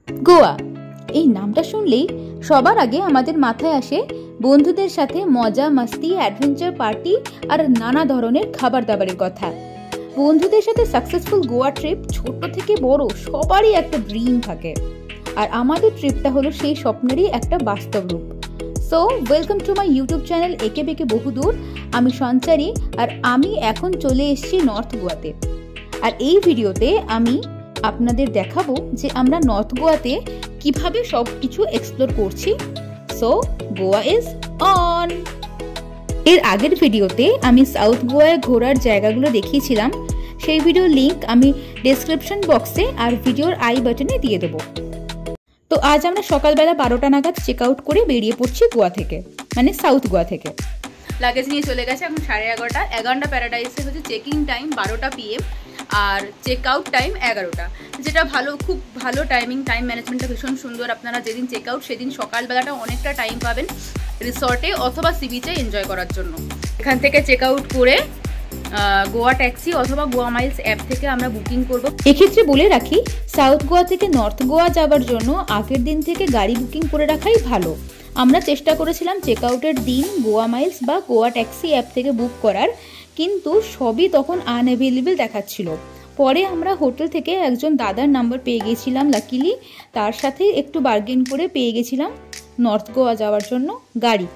গোয়া এই নামটা শুনলেই সবার আগে আমাদের মাথায় আসে বন্ধুদের সাথে মজা মাস্তি, অ্যাডভেঞ্চার পার্টি আর নানা ধরনের খাবার দাবারের কথা। বন্ধুদের সাথে সাকসেসফুল গোয়া ট্রিপ ছোট থেকে বড় সবারই একটা ড্রিম থাকে, আর আমাদের ট্রিপটা হলো সেই স্বপ্নেরই একটা বাস্তব রূপ। So welcome to my YouTube channel একে বেঁকে বহুদূর। আমি সঞ্চারী, আর আমি এখন চলে এসেছি নর্থ গোয়াতে। আর এই ভিডিওতে আমি আপনাদের দেখাবো যে আমরা নর্থ গোয়াতে কিভাবে সব কিছু এক্সপ্লোর করছি। So Goa is on. এর আগের ভিডিওতে আমি সাউথ গোয়ায় ঘোরার জায়গাগুলো দেখিয়েছিলাম, সেই ভিডিওর লিংক আমি ডেসক্রিপশন বক্সে আর ভিডিওর আই বাটনে দিয়ে দেবো। তো আজ আমরা সকালবেলা 12টা নাগাদ চেক আউট করে বেরিয়ে পড়ছি গোয়া থেকে, মানে সাউথ গোয়া থেকে। লাগেজ নিয়ে চলে গেছে এখন 11:30। এগান্ডা প্যারাডাইসে হচ্ছে চেকিং টাইম 12টা PM আর চেক আউট টাইম 11টা, যেটা ভালো, খুব ভালো টাইমিং। টাইম ম্যানেজমেন্টটা ভীষণ সুন্দর। আপনারা যেদিন চেক আউট সেদিন সকালবেলাটা অনেকটা টাইম পাবেন রিসর্টে অথবা সি বিচে এনজয় করার জন্য। এখান থেকে চেক আউট করে গোয়া ট্যাক্সি অথবা গোয়া মাইলস অ্যাপ থেকে আমরা বুকিং করব। এক্ষেত্রে বলে রাখি, সাউথ গোয়া থেকে নর্থ গোয়া যাওয়ার জন্য আগের দিন থেকে গাড়ি বুকিং করে রাখাই ভালো। আমরা চেষ্টা করেছিলাম চেক আউটের দিন গোয়া মাইলস বা গোয়া ট্যাক্সি অ্যাপ থেকে বুক করার, কিন্তু সবই তখন আনঅ্যাভেলেবেল দেখাচ্ছিল। পরে আমরা হোটেল থেকে একজন দাদার নাম্বার পেয়ে গেছিলাম লাকিলি, তার সাথে একটু বার্গেন করে পেয়ে গেছিলাম নর্থ গোয়া যাওয়ার জন্য গাড়ি।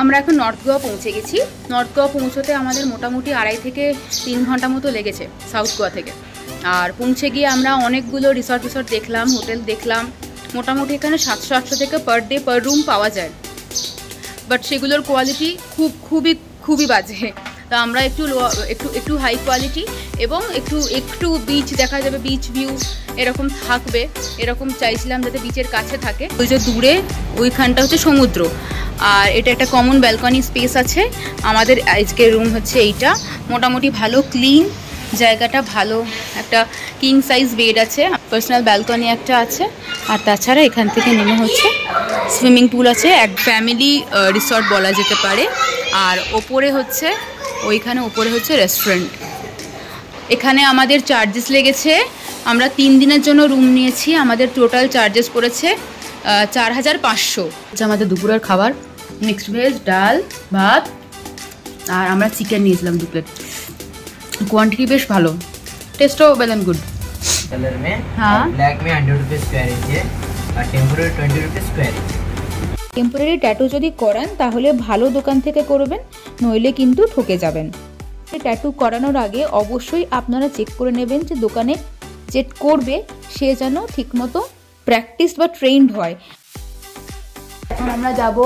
আমরা এখন নর্থ গোয়া পৌঁছে গেছি। নর্থ গোয়া পৌঁছতে আমাদের মোটামুটি 2.5 থেকে 3 ঘন্টা মতো লেগেছে সাউথ গোয়া থেকে। আর পৌঁছে গিয়ে আমরা অনেকগুলো রিসর্ট দেখলাম, হোটেল দেখলাম। মোটামুটি এখানে 700-800 থেকে পার ডে পার রুম পাওয়া যায়, বাট সেগুলোর কোয়ালিটি খুবই বাজে। তো আমরা একটু হাই কোয়ালিটি এবং একটু বিচ দেখা যাবে, বিচ ভিউ এরকম থাকবে, এরকম চাইছিলাম যাতে বিচের কাছে থাকে। ওই যে দূরে ওইখানটা হচ্ছে সমুদ্র, আর এটা একটা কমন ব্যালকনি স্পেস আছে। আমাদের আজকের রুম হচ্ছে এইটা, মোটামুটি ভালো ক্লিন জায়গাটা, ভালো একটা কিং সাইজ বেড আছে, পার্সোনাল ব্যালকনি একটা আছে। আর তাছাড়া এখান থেকে নেমে হচ্ছে সুইমিং পুল আছে, এক ফ্যামিলি রিসর্ট বলা যেতে পারে। আর ওপরে হচ্ছে রেস্টুরেন্ট। এখানে আমাদের চার্জেস লেগেছে, আমরা 3 দিনের জন্য রুম নিয়েছি, আমাদের টোটাল চার্জেস পড়েছে 4500। আমাদের দুপুরের খাবার মিক্সড ভেজ, ডাল, ভাত, আর আমরা চিকেন নিয়েছিলাম 2 প্লেট। क्वांटिटी बेश भालो, Testo well and good. Colour में हाँ, ब्लैक में 100 रुपये स्क्वायर इंच है और टेम्पोरारी 20 रुपये स्क्वायर इंच। টেম্পোরারি ট্যাটু যদি করান তাহলে ভালো দোকান থেকে করবেন, নইলে কিন্তু ঠকে যাবেন। ট্যাটু করানোর আগে অবশ্যই আপনারা চেক করে নেবেন যে দোকানে যে করবে সে যেন ঠিকমতো প্র্যাকটিস বা ট্রেন্ড হয়। এখন আমরা যাব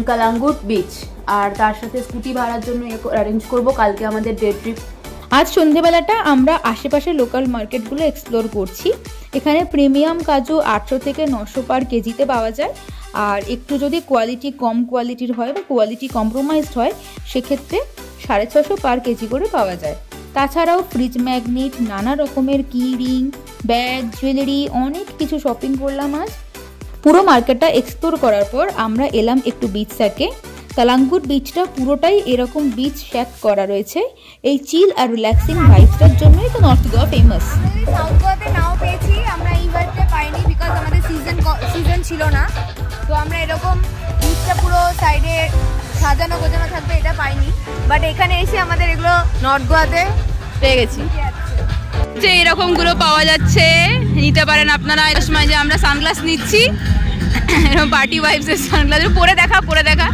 কালাঙ্গুট বিচ, আর তার সাথে স্কুটি ভাড়ার জন্য অ্যারেঞ্জ করব। কালকে আমাদের ডে ট্রিপ। আজ সন্ধেবেলাটা আমরা আশেপাশে লোকাল মার্কেটগুলো এক্সপ্লোর করছি। এখানে প্রিমিয়াম কাজু 800 থেকে 900 পার কেজিতে পাওয়া যায়, আর একটু যদি কোয়ালিটি কম কোয়ালিটির হয় বা কোয়ালিটি কম্প্রোমাইজড হয় সেক্ষেত্রে 650 পার কেজি করে পাওয়া যায়। তাছাড়াও ফ্রিজ ম্যাগনেট, নানা রকমের কি রিং, ব্যাগ, জুয়েলারি, অনেক কিছু শপিং করলাম আজ। পুরো মার্কেটটা এক্সপ্লোর করার পর আমরা এলাম একটু বিচ স্যাকে। কালাঙ্গুট বিচটা পুরোটাই এরকম বিচ শ্যাক করা রয়েছে। এই চিল আর রিল্যাক্সিং ভাইবসটার জন্যই তো নর্থ গোয়া ফেমাস। সাউথ গোয়াতে নাও পেয়েছি, আমরা এই বারতে পাইনি বিকজ আমাদের সিজন ছিল না। তো আমরা এরকম বিচটা পুরো সাইডে সাজানো গোছানো থাকবে এটা পাইনি, বাট এখানে এসে আমাদের এগুলো নর্থ গোয়াতে পেয়ে গেছি। যে এরকম গুলো পাওয়া যাচ্ছে, নিতে পারেন আপনারা। এই সময় যে আমরা সানগ্লাস নিচ্ছি, এরকম পার্টি ভাইবসের সানগ্লাস পরে দেখা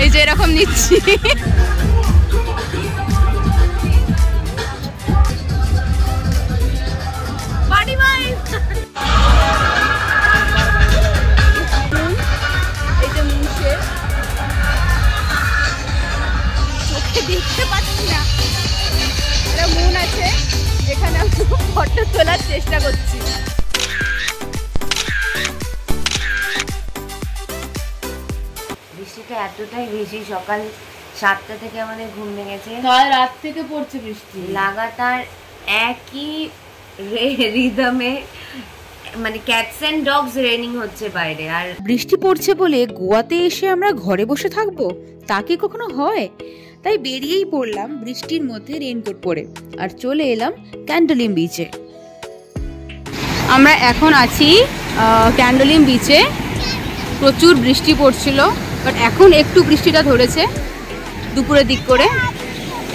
এই যে এরকম নিচ্ছি। Party vibe. এই যে মুছে চোখে দেখতে পাচ্ছি না, এটা মুন আছে এখানে, ফটো তোলার চেষ্টা করছি। বৃষ্টিটা এতটাই বেশি, সকাল 7টা থেকে আমাদের ঘুম ভেঙেছে। কাল রাত থেকে পড়ছে বৃষ্টি লাগাতার একই রিদমে, মানে ক্যাটস এন্ড ডগস রেনিং হচ্ছে বাইরে। আর বৃষ্টি পড়ছে বলে গোয়াতে এসে আমরা ঘরে বসে থাকবো, তা কি কখনো হয়? তাই বেরিয়েই পড়লাম বৃষ্টির মধ্যে রেইনকোট পরে, আর চলে এলাম ক্যান্ডোলিম বিচে। আমরা এখন আছি ক্যান্ডোলিম বিচে। প্রচুর বৃষ্টি পড়ছিল, বাট এখন একটু বৃষ্টিটা ধরেছে দুপুরের দিক করে।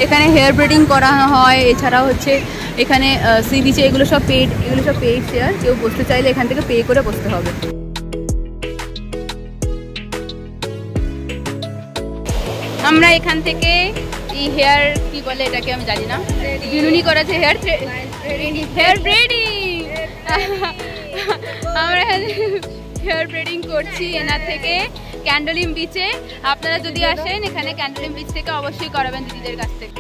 এখানে হেয়ার ব্রেডিং করা হয়, এছাড়াও হচ্ছে এখানে সি বিচে এগুলো সব পেড শেয়ার। কেউ বসতে চাইলে এখান থেকে পে করে বসতে হবে। আমরা এখান থেকে এই হেয়ার কি বলে এটাকে আমি জানি না, বিনুনি করেছে হেয়ার ব্রেডিং। আমরা হেয়ার ব্রেডিং করছি এনার থেকে ক্যান্ডোলিম বিচে। আপনারা যদি আসেন এখানে ক্যান্ডোলিম বিচ থেকে অবশ্যই করাবেন দিদিদের কাছ থেকে।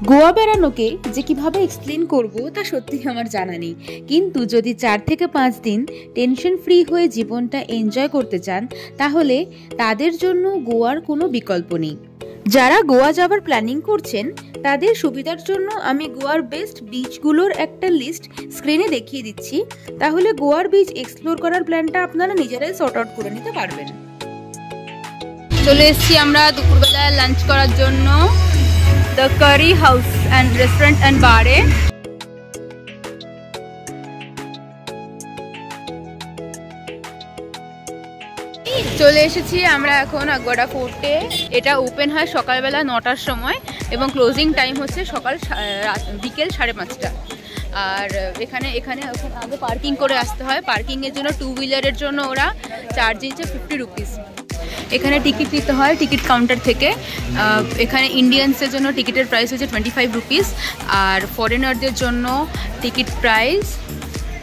গোয়া বেড়ানোকে যে কিভাবে এক্সপ্লেন করব তা সত্যি আমার জানা নেই, কিন্তু যদি 4 থেকে 5 দিন টেনশন ফ্রি হয়ে জীবনটা এনজয় করতে চান তাহলে তাদের জন্য গোয়ার কোনো বিকল্প নেই। যারা গোয়া যাবার প্ল্যানিং করছেন তাদের সুবিধার জন্য আমি গোয়ার বেস্ট বিচগুলোর একটা লিস্ট স্ক্রিনে দেখিয়ে দিচ্ছি, তাহলে গোয়ার বিচ এক্সপ্লোর করার প্ল্যানটা আপনারা নিজেরাই সর্ট আউট করে নিতে পারবেন। চলে এসেছি আমরা দুপুরবেলা লাঞ্চ করার জন্য the curry house and restaurant and বারে। চলে এসেছি আমরা এখন আগোয়াডা ফোর্টে। এটা ওপেন হয় সকালবেলা 9টার সময় এবং ক্লোজিং টাইম হচ্ছে বিকেল 5:30। আর এখানে আগে পার্কিং করে আসতে হয়। পার্কিংয়ের জন্য 2 হুইলারের জন্য ওরা চার্জ দিচ্ছে 50 রুপিস। এখানে টিকিট নিতে হয় টিকিট কাউন্টার থেকে। এখানে ইন্ডিয়ানসের জন্য টিকিটের প্রাইস হচ্ছে 25 রুপিস, আর ফরেনারদের জন্য টিকিট প্রাইস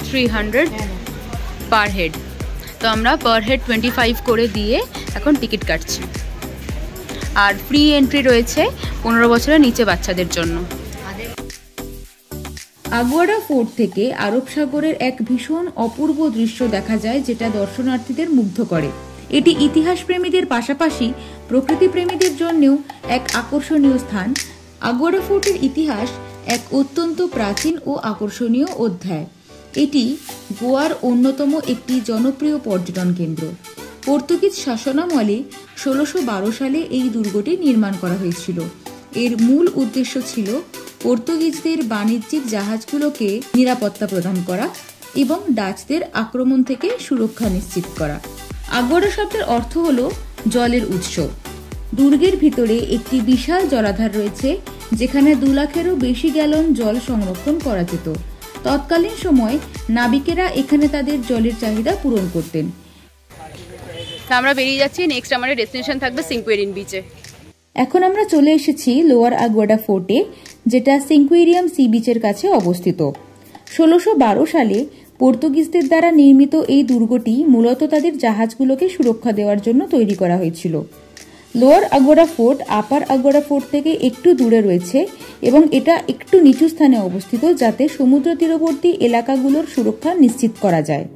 300 পার হেড। তো আমরা পার হেড 25 করে দিয়ে এখন টিকিট কাটছি। আর ফ্রি এন্ট্রি রয়েছে 15 বছরের নিচে বাচ্চাদের জন্য। আগোয়াডা ফোর্ট থেকে আরব সাগরের এক ভীষণ অপূর্ব দৃশ্য দেখা যায়, যেটা দর্শনার্থীদের মুগ্ধ করে। এটি ইতিহাস প্রেমীদের পাশাপাশি প্রকৃতি প্রেমীদের জন্যও এক আকর্ষণীয় স্থান। আগোয়াডা ফোর্টের ইতিহাস এক অত্যন্ত প্রাচীন ও আকর্ষণীয় অধ্যায়। এটি গোয়ার অন্যতম একটি জনপ্রিয় পর্যটন কেন্দ্র। পর্তুগিজ শাসনামলে 1612 সালে এই দুর্গটি নির্মাণ করা হয়েছিল। এর মূল উদ্দেশ্য ছিল পর্তুগিজদের বাণিজ্যিক জাহাজগুলোকে নিরাপত্তা প্রদান করা এবং ডাচদের আক্রমণ থেকে সুরক্ষা নিশ্চিত করা। আগোয়াডা শব্দের অর্থ হল জলের উৎস। দুর্গের ভিতরে একটি বিশাল জলাধার রয়েছে, যেখানে 2 লাখেরও বেশি গ্যালন জল সংরক্ষণ করা যেত। তৎকালীন সময় নাবিকেরা এখানে তাদের জলের চাহিদা পূরণ করতেন। আমরা বেরিয়ে যাচ্ছি। নেক্সট আমাদের ডেস্টিনেশন থাকবে সিঙ্কুয়েরিয়াম বিচে। এখন আমরা চলে এসেছি লোয়ার আগোয়াডা ফোর্টে, যেটা সিঙ্কুয়েরিয়াম সি বিচের কাছে অবস্থিত। 1612 সালে পর্তুগিজদের দ্বারা নির্মিত এই দুর্গটি মূলত তাদের জাহাজগুলোকে সুরক্ষা দেওয়ার জন্য তৈরি করা হয়েছিল। লোয়ার আগোয়াডা ফোর্ট আপার আগোয়াডা ফোর্ট থেকে একটু দূরে রয়েছে এবং এটা একটু নিচু স্থানে অবস্থিত, যাতে সমুদ্র তীরবর্তী এলাকাগুলোর সুরক্ষা নিশ্চিত করা যায়।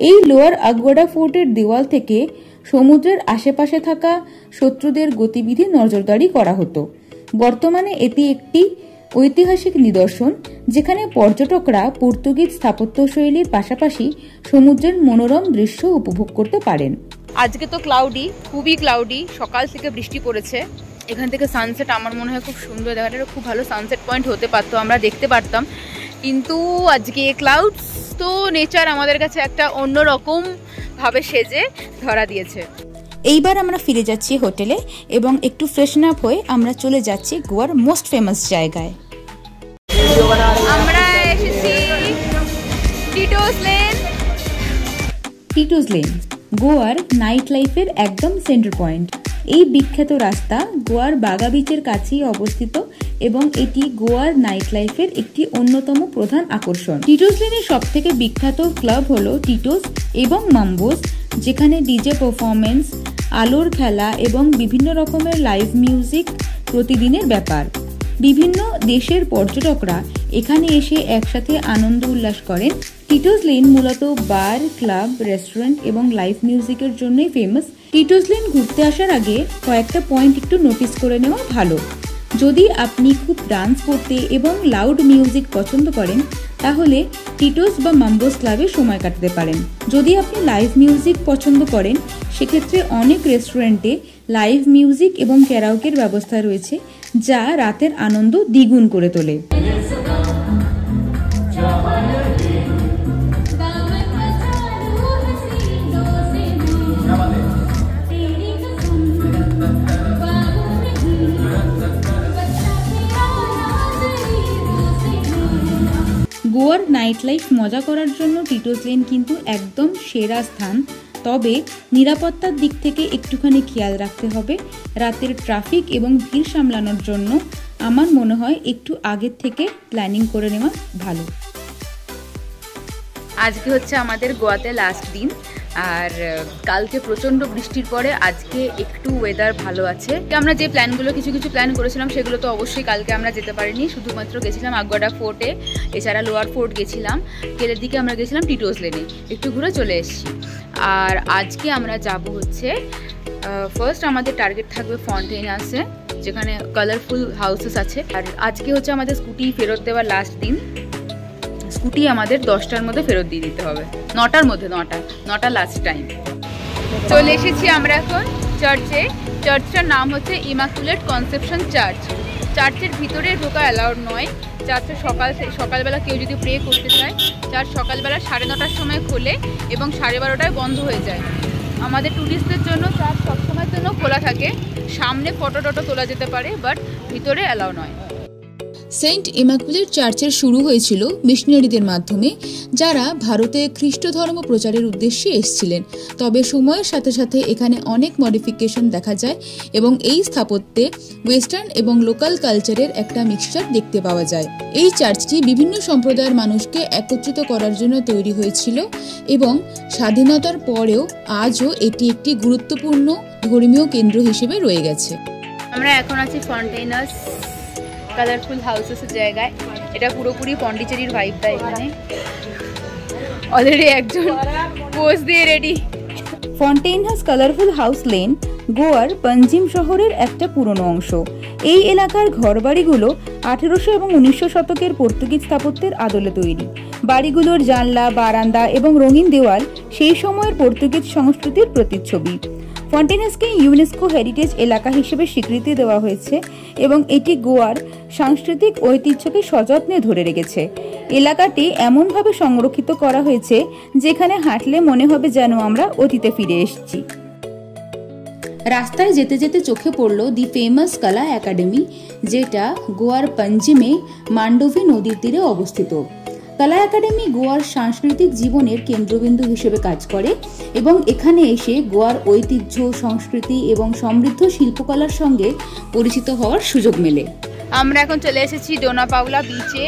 এই লোয়ার আগোয়াডা ফোর্টের দেওয়াল থেকে সমুদ্রের আশেপাশে থাকা শত্রুদের গতিবিধি নজরদারি করা হতো। বর্তমানে এটি একটি ঐতিহাসিক নিদর্শন, যেখানে পর্যটকরা পর্তুগিজ স্থাপত্যশৈলীর পাশাপাশি সমুদ্রের মনোরম দৃশ্য উপভোগ করতে পারেন। আজকে তো ক্লাউডি, খুবই ক্লাউডি, সকাল থেকে বৃষ্টি পড়েছে। এখান থেকে সানসেট আমার মনে হয় খুব সুন্দর দেখাটা, খুব ভালো সানসেট পয়েন্ট হতে পারতো, আমরা দেখতে পারতাম। কিন্তু আজকে ক্লাউডস তো নেচার আমাদের কাছে একটা অন্যরকম ভাবে সেজে ধরা দিয়েছে। এইবার আমরা ফিরে যাচ্ছি হোটেলে এবং একটু ফ্রেশন আপ হয়ে আমরা চলে যাচ্ছি গোয়ার মোস্ট ফেমাস জায়গায়। আমরা এসেছি টিটোস লেন, গোয়ার নাইট লাইফের একদম সেন্টার পয়েন্ট। এই বিখ্যাত রাস্তা গোয়ার বাগা বিচের কাছেই অবস্থিত এবং এটি গোয়ার নাইট লাইফের একটি অন্যতম প্রধান আকর্ষণ। টিটোস লেনের সব থেকে বিখ্যাত ক্লাব হলো টিটোস এবং মাম্বোস, যেখানে ডিজে পারফরমেন্স, আলোর খেলা এবং বিভিন্ন রকমের লাইভ মিউজিক প্রতিদিনের ব্যাপার। বিভিন্ন দেশের পর্যটকরা এখানে এসে একসাথে আনন্দ উল্লাস করেন। টিটোস লেন মূলত বার, ক্লাব, রেস্টুরেন্ট এবং লাইভ মিউজিকের জন্যই ফেমাস। টিটোস লেন ঘুরতে আসার আগে কয়েকটা পয়েন্ট একটু নোটিস করে নেওয়া ভালো। যদি আপনি খুব ডান্স করতে এবং লাউড মিউজিক পছন্দ করেন তাহলে টিটোস বা মাম্বোস ক্লাবে সময় কাটাতে পারেন। যদি আপনি লাইভ মিউজিক পছন্দ করেন সেক্ষেত্রে অনেক রেস্টুরেন্টে লাইভ মিউজিক এবং ক্যারাওকের ব্যবস্থা রয়েছে, যা রাতের আনন্দ দ্বিগুণ করে তোলে। নাইট লাইফ মজা করার জন্য টিটোস লেন কিন্তু একদম সেরা স্থান। তবে নিরাপত্তার দিক থেকে একটুখানি খেয়াল রাখতে হবে। রাতের ট্রাফিক এবং ভিড় সামলানোর জন্য আমার মনে হয় একটু আগের থেকে প্ল্যানিং করে নেওয়া ভালো। আজকে হচ্ছে আমাদের গোয়াতে লাস্ট দিন, আর কালকে প্রচণ্ড বৃষ্টির পরে আজকে একটু ওয়েদার ভালো আছে। আমরা যে প্ল্যানগুলো কিছু প্ল্যান করেছিলাম সেগুলো তো অবশ্যই কালকে আমরা যেতে পারিনি, শুধুমাত্র গেছিলাম আগুয়াডা ফোর্টে, এছাড়া লোয়ার ফোর্ট গেছিলাম, কেলের দিকে আমরা গেছিলাম টিটোস লেনে, একটু ঘুরে চলে এসেছি। আর আজকে আমরা যাব হচ্ছে ফার্স্ট আমাদের টার্গেট থাকবে ফন্টেইনাসে, যেখানে কালারফুল হাউসেস আছে। আর আজকে হচ্ছে আমাদের স্কুটি ফেরত দেওয়ার লাস্ট দিন। স্কুটি আমাদের 10টার মধ্যে ফেরত দিয়ে দিতে হবে, 9টার মধ্যে, 9টা লাস্ট টাইম। চলে এসেছি আমরা এখন চার্চে। চার্চটার নাম হচ্ছে ইমাকুলেট কনসেপশন চার্চ। চার্চের ভিতরে ঢোকা অ্যালাউড নয়। চার্চে সকালবেলা কেউ যদি প্রে করতে চায়, চার্চ সকালবেলা 9:30টার সময় খোলে এবং 12:30টায় বন্ধ হয়ে যায়। আমাদের ট্যুরিস্টদের জন্য চার্চ সবসময়ের জন্য খোলা থাকে। সামনে ফটো তোলা যেতে পারে, বাট ভিতরে অ্যালাউ নয়। সেন্ট ইমাকুলেট চার্চের শুরু হয়েছিল মিশনারিদের মাধ্যমে, যারা ভারতে খ্রিস্ট ধর্ম প্রচারের উদ্দেশ্যে এসেছিলেন। তবে সময়ের সাথে সাথে এখানে অনেক মডিফিকেশন দেখা যায় এবং এই স্থাপত্যে ওয়েস্টার্ন এবং লোকাল কালচারের একটা মিক্সচার দেখতে পাওয়া যায়। এই চার্চটি বিভিন্ন সম্প্রদায়ের মানুষকে একত্রিত করার জন্য তৈরি হয়েছিল এবং স্বাধীনতার পরেও আজও এটি একটি গুরুত্বপূর্ণ ধর্মীয় কেন্দ্র হিসেবে রয়ে গেছে। আমরা এখন আছি ফন্টেইনাস কালারফুল হাউসেসের জায়গায়। এটা পুরোপুরি পন্ডিচেরির ভাইব দেয়। এখানে অলরেডি একজন পোজ দিয়ে রেডি। ফন্টেইনাস কালারফুল হাউস লেন গোয়ার পঞ্জিম শহরের একটা পুরনো অংশ। এই এলাকার ঘরবাড়িগুলো 1800 এবং 1900 শতকের পর্তুগিজ স্থাপত্যের আদলে তৈরি। বাড়িগুলোর জানলা, বারান্দা এবং রঙিন দেওয়াল সেই সময়ের পর্তুগিজ সংস্কৃতির প্রতিচ্ছবি। ফন্টেইনাসকে ইউনেস্কো হেরিটেজ এলাকা হিসেবে স্বীকৃতি দেওয়া হয়েছে এবং এটি গোয়ার সাংস্কৃতিক ঐতিহ্যকে সযত্নে ধরে রেখেছে। এলাকাটি এমনভাবে সংরক্ষিত করা হয়েছে যেখানে হাঁটলে মনে হবে যেন আমরা অতীতে ফিরে এসেছি। রাস্তায় যেতে যেতে চোখে পড়ল দি ফেমাস কালা একাডেমি, যেটা গোয়ার পঞ্জিমে মান্ডোভি নদীর তীরে অবস্থিত। কালা একাডেমি গোয়ার সাংস্কৃতিক জীবনের কেন্দ্রবিন্দু হিসেবে কাজ করে এবং এখানে এসে গোয়ার ঐতিহ্য, সংস্কৃতি এবং সমৃদ্ধ শিল্পকলার সঙ্গে পরিচিত হওয়ার সুযোগ মেলে। আমরা এখন চলে এসেছি ডোনা পাওলা বিচে।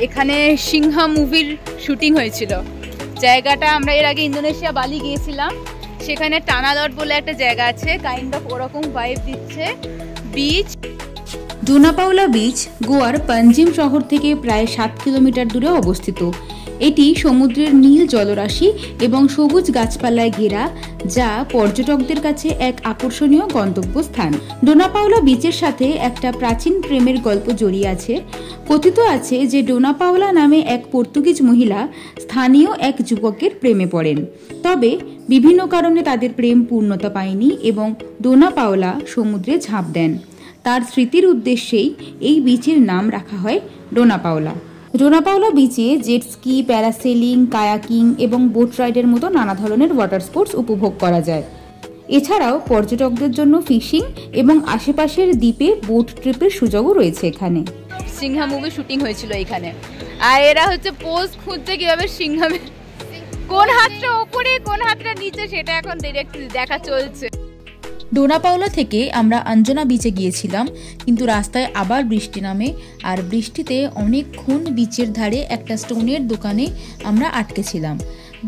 এখানে সিংহা মুভির শুটিং হয়েছিল। জায়গাটা আমরা এর আগে ইন্দোনেশিয়া বালি গিয়েছিলাম, সেখানে টানালট বলে একটা জায়গা আছে, কাইন্ড অফ ওরকম ভাইব দিচ্ছে বিচ। ডোনা পাওলা বিচ গোয়ার পঞ্জিম শহর থেকে প্রায় 7 কিলোমিটার দূরে অবস্থিত। এটি সমুদ্রের নীল জলরাশি এবং সবুজ গাছপালায় ঘেরা, যা পর্যটকদের কাছে এক আকর্ষণীয় গন্তব্যস্থান। ডোনা পাওলা বিচের সাথে একটা প্রাচীন প্রেমের গল্প জড়িয়ে আছে। কথিত আছে যে ডোনা পাওলা নামে এক পর্তুগিজ মহিলা স্থানীয় এক যুবকের প্রেমে পড়েন, তবে বিভিন্ন কারণে তাদের প্রেম পূর্ণতা পায়নি এবং ডোনা পাওলা সমুদ্রে ঝাঁপ দেন। তার স্মৃতির উদ্দেশ্যেই এই বিচের নাম রাখা হয় ডোনা পাওলা। ডোনা পাওলা বিচে জেট স্কি, প্যারাসেলিং, কায়াকিং এবং বোট রাইডের মতো নানা ধরনের ওয়াটার স্পোর্টস উপভোগ করা যায়। এছাড়াও পর্যটকদের জন্য ফিশিং এবং আশেপাশের দ্বীপে বোট ট্রিপের সুযোগও রয়েছে এখানে। সিংহা মুভি শুটিং হয়েছিল এখানে, আর এরা হচ্ছে পোজ খুঁজছে কিভাবে সিংহামে কোন হাতটা ওপরে কোন হাতটা নিচে সেটা এখন ডিরেক্ট দেখা চলছে। ডোনা পাওলা থেকে আমরা অঞ্জনা বিচে গিয়েছিলাম, কিন্তু রাস্তায় আবার বৃষ্টি নামে, আর বৃষ্টিতে অনেকক্ষণ বিচের ধারে একটা স্টোনের দোকানে আমরা আটকেছিলাম।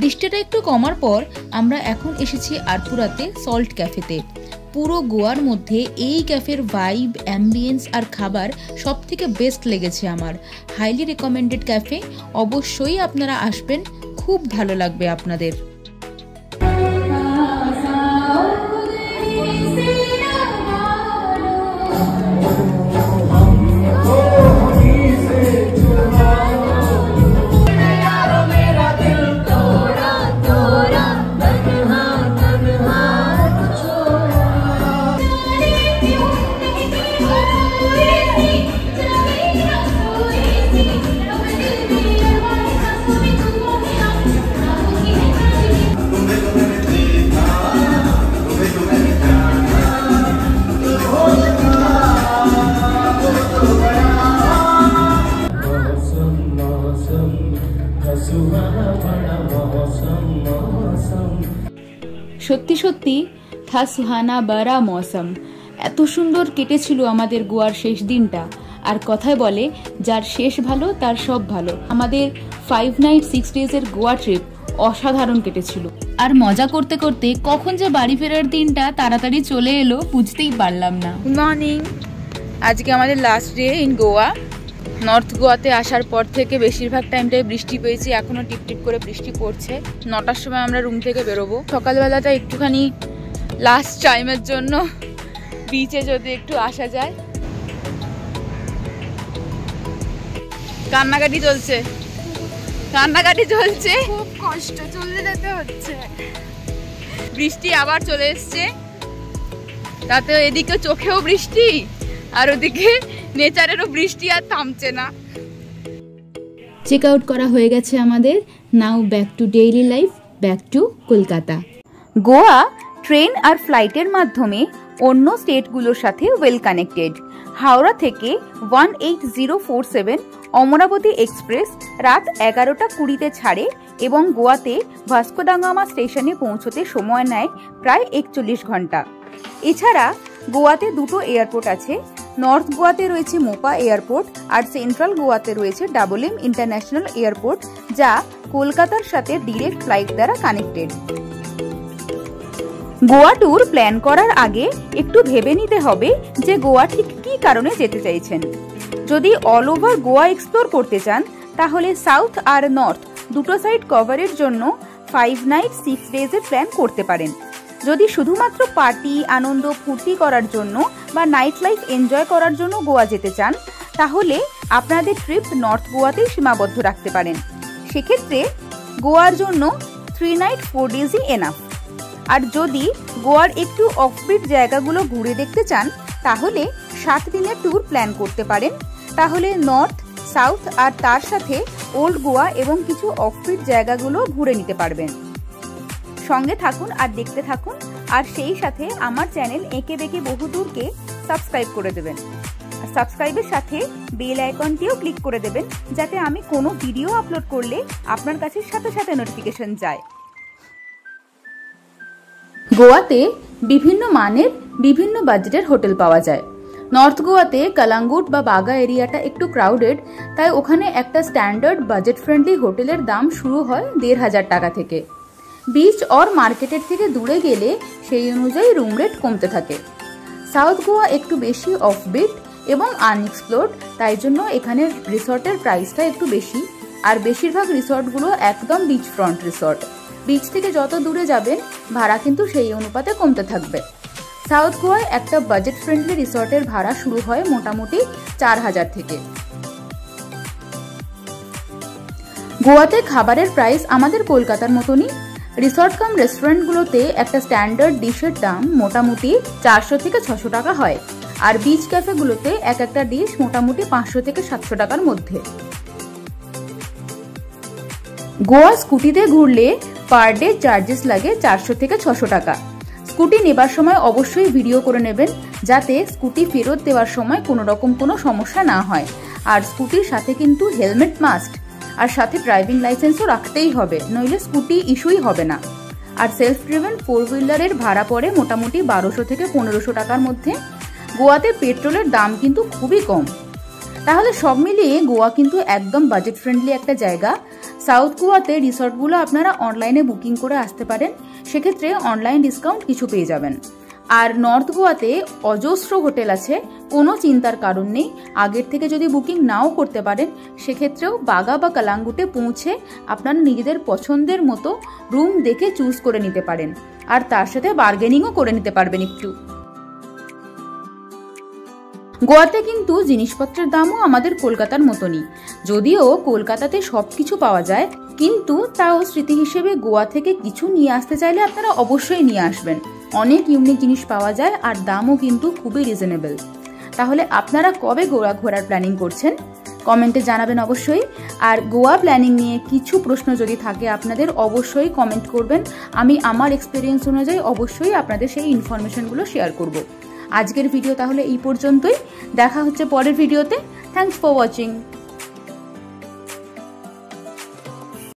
বৃষ্টিটা একটু কমার পর আমরা এখন এসেছি আরপুরাতে সল্ট ক্যাফেতে। পুরো গোয়ার মধ্যে এই ক্যাফের ভাইব, অ্যাম্বিয়েন্স আর খাবার সব থেকে বেস্ট লেগেছে আমার। হাইলি রেকমেন্ডেড ক্যাফে, অবশ্যই আপনারা আসবেন, খুব ভালো লাগবে আপনাদের। সত্যি সত্যি থা সুহানা বারা মৌসম। এত সুন্দর কেটেছিল আমাদের গোয়ার শেষ দিনটা। আর কথায় বলে, যার শেষ ভালো তার সব ভালো। আমাদের 5 নাইট 6 ডেজের গোয়া ট্রিপ অসাধারণ কেটেছিল। আর মজা করতে করতে কখন যে বাড়ি ফেরার দিনটা তাড়াতাড়ি চলে এলো বুঝতেই পারলাম না। Good morning. আজকে আমাদের last day in Goa. North গোয়াতে আসার পর থেকে বেশিরভাগ টাইমটাই বৃষ্টি পেয়েছি, এখনও টিপটিপ করে বৃষ্টি পড়ছে। 9টার সময় আমরা রুম থেকে বেরোবো। সকালবেলাটা একটুখানি লাস্ট টাইমের জন্য বিচে যদি একটু আসা যায়। কান্নাকাটি চলছে, কান্নাকাটি চলছে, খুব কষ্ট, চলে যেতে হচ্ছে। বৃষ্টি আবার চলে এসছে, তাতে এদিকে চোখেও বৃষ্টি আর ওদিকে নেচারেরও বৃষ্টি, আর থামছে না। চেক আউট করা হয়ে গেছে আমাদের। Now back to daily life, back to Kolkata. Goa train আর ফ্লাইটের মাধ্যমে অন্য স্টেটগুলোর সাথে ওয়েল কানেক্টেড। হাওড়া থেকে 18047 অমরাবতী এক্সপ্রেস রাত 11টা 20-তে ছাড়ে এবং গোয়াতে ভাস্কো ডা গামা স্টেশনে পৌঁছতে সময় নেয় প্রায় 41 ঘন্টা। এছাড়া গোয়াতে দুটো এয়ারপোর্ট আছে। নর্থ গোয়াতে রয়েছে মোপা এয়ারপোর্ট আর সেন্ট্রাল গোয়াতে রয়েছে ডাবল এম ইন্টারন্যাশনাল এয়ারপোর্ট, যা কলকাতার সাথে ডিরেক্ট ফ্লাইট দ্বারা কানেক্টেড। গোয়া ট্যুর প্ল্যান করার আগে একটু ভেবে নিতে হবে যে গোয়া ঠিক কী কারণে যেতে চাইছেন। যদি অল ওভার গোয়া এক্সপ্লোর করতে চান তাহলে সাউথ আর নর্থ দুটো সাইড কভারের জন্য 5 নাইট 6 ডেজের প্ল্যান করতে পারেন। যদি শুধুমাত্র পার্টি, আনন্দ, ফুর্তি করার জন্য বা নাইট লাইফ এনজয় করার জন্য গোয়া যেতে চান তাহলে আপনাদের ট্রিপ নর্থ গোয়াতেই সীমাবদ্ধ রাখতে পারেন। সেক্ষেত্রে গোয়ার জন্য 3 নাইট 4 ডেজই এনাফ। আর যদি গোয়ার একটু অফবিট জায়গাগুলো ঘুরে দেখতে চান তাহলে 7 দিনের ট্যুর প্ল্যান করতে পারেন। তাহলে নর্থ, সাউথ আর তার সাথে ওল্ড গোয়া এবং কিছু অফবিট জায়গাগুলো ঘুরে নিতে পারবেন। সঙ্গে থাকুন আর দেখতে থাকুন, আর সেই সাথে আমার চ্যানেল এঁকে বেঁকে বহুদূরকে সাবস্ক্রাইব করে দেবেন। আর সাবস্ক্রাইবের সাথে বেল আইকনটিও ক্লিক করে দেবেন যাতে আমি কোনো ভিডিও আপলোড করলে আপনার কাছে সাথে সাথে নোটিফিকেশন যায়। গোয়াতে বিভিন্ন মানের বিভিন্ন বাজেটের হোটেল পাওয়া যায়। নর্থ গোয়াতে কালাঙ্গুট বা বাগা এরিয়াটা একটু ক্রাউডেড, তাই ওখানে একটা স্ট্যান্ডার্ড বাজেট ফ্রেন্ডলি হোটেলের দাম শুরু হয় 1,500 টাকা থেকে। বিচ আর মার্কেটের থেকে দূরে গেলে সেই অনুযায়ী রুম রেট কমতে থাকে। সাউথ গোয়া একটু বেশি অফবিট এবং আনএক্সপ্লোর্ড, তাই জন্য এখানে রিসর্টের প্রাইসটা একটু বেশি। আর বেশিরভাগ রিসর্টগুলো একদম বিচ ফ্রন্ট রিসর্ট। বিচ থেকে যত দূরে যাবেন ভাড়া কিন্তু সেই অনুপাতে কমতে থাকবে। সাউথ গোয়ায় একটা বাজেট ফ্রেন্ডলি রিসর্টের ভাড়া শুরু হয় মোটামুটি 4,000 থেকে। গোয়াতে খাবারের প্রাইস আমাদের কলকাতার মতনই। রিসর্ট কাম রেস্টুরেন্টগুলোতে একটা স্ট্যান্ডার্ড ডিশের দাম মোটামুটি 400 থেকে 600 টাকা হয়। আর বিচ ক্যাফেগুলোতে একটা ডিশ মোটামুটি 500 থেকে 700 টাকার মধ্যে। গোয়া স্কুটিতে ঘুরলে পার ডে চার্জেস লাগে 400 থেকে 600 টাকা। স্কুটি নেবার সময় অবশ্যই ভিডিও করে নেবেন যাতে স্কুটি ফেরত দেওয়ার সময় কোনো রকম কোনো সমস্যা না হয়। আর স্কুটির সাথে কিন্তু হেলমেট মাস্ট, আর সাথে ড্রাইভিং লাইসেন্সও রাখতেই হবে, নইলে স্কুটি ইস্যুই হবে না। আর সেলফ ড্রিভেন 4 হুইলারের ভাড়া পড়ে মোটামুটি 1200 থেকে 1500 টাকার মধ্যে। গোয়াতে পেট্রোলের দাম কিন্তু খুবই কম। তাহলে সব মিলিয়ে গোয়া কিন্তু একদম বাজেট ফ্রেন্ডলি একটা জায়গা। সাউথ গোয়াতে রিসর্টগুলো আপনারা অনলাইনে বুকিং করে আসতে পারেন, সেক্ষেত্রে অনলাইন ডিসকাউন্ট কিছু পেয়ে যাবেন। আর নর্থ গোয়াতে অজস্র হোটেল আছে, কোনো চিন্তার কারণ নেই। আগের থেকে যদি বুকিং নাও করতে পারেন সেক্ষেত্রেও বাগা বা কালাঙ্গুটে পৌঁছে আপনারা নিজেদের পছন্দের মতো রুম দেখে চুজ করে নিতে পারেন, আর তার সাথে বার্গেনিংও করে নিতে পারবেন একটু। গোয়াতে কিন্তু জিনিসপত্রের দামও আমাদের কলকাতার মতনই, যদিও কলকাতাতে সবকিছু পাওয়া যায়, কিন্তু তাও স্মৃতি হিসেবে গোয়া থেকে কিছু নিয়ে আসতে চাইলে আপনারা অবশ্যই নিয়ে আসবেন। অনেক ইউনিক জিনিস পাওয়া যায় আর দামও কিন্তু খুবই রিজনেবল। তাহলে আপনারা কবে গোয়া ঘোরার প্ল্যানিং করছেন কমেন্টে জানাবেন অবশ্যই। আর গোয়া প্ল্যানিং নিয়ে কিছু প্রশ্ন যদি থাকে আপনাদের অবশ্যই কমেন্ট করবেন, আমি আমার এক্সপিরিয়েন্স অনুযায়ী অবশ্যই আপনাদের সেই ইনফরমেশনগুলো শেয়ার করব। আজকের ভিডিও তাহলে এই পর্যন্তই, দেখা হচ্ছে পরের ভিডিওতে। Thanks for watching.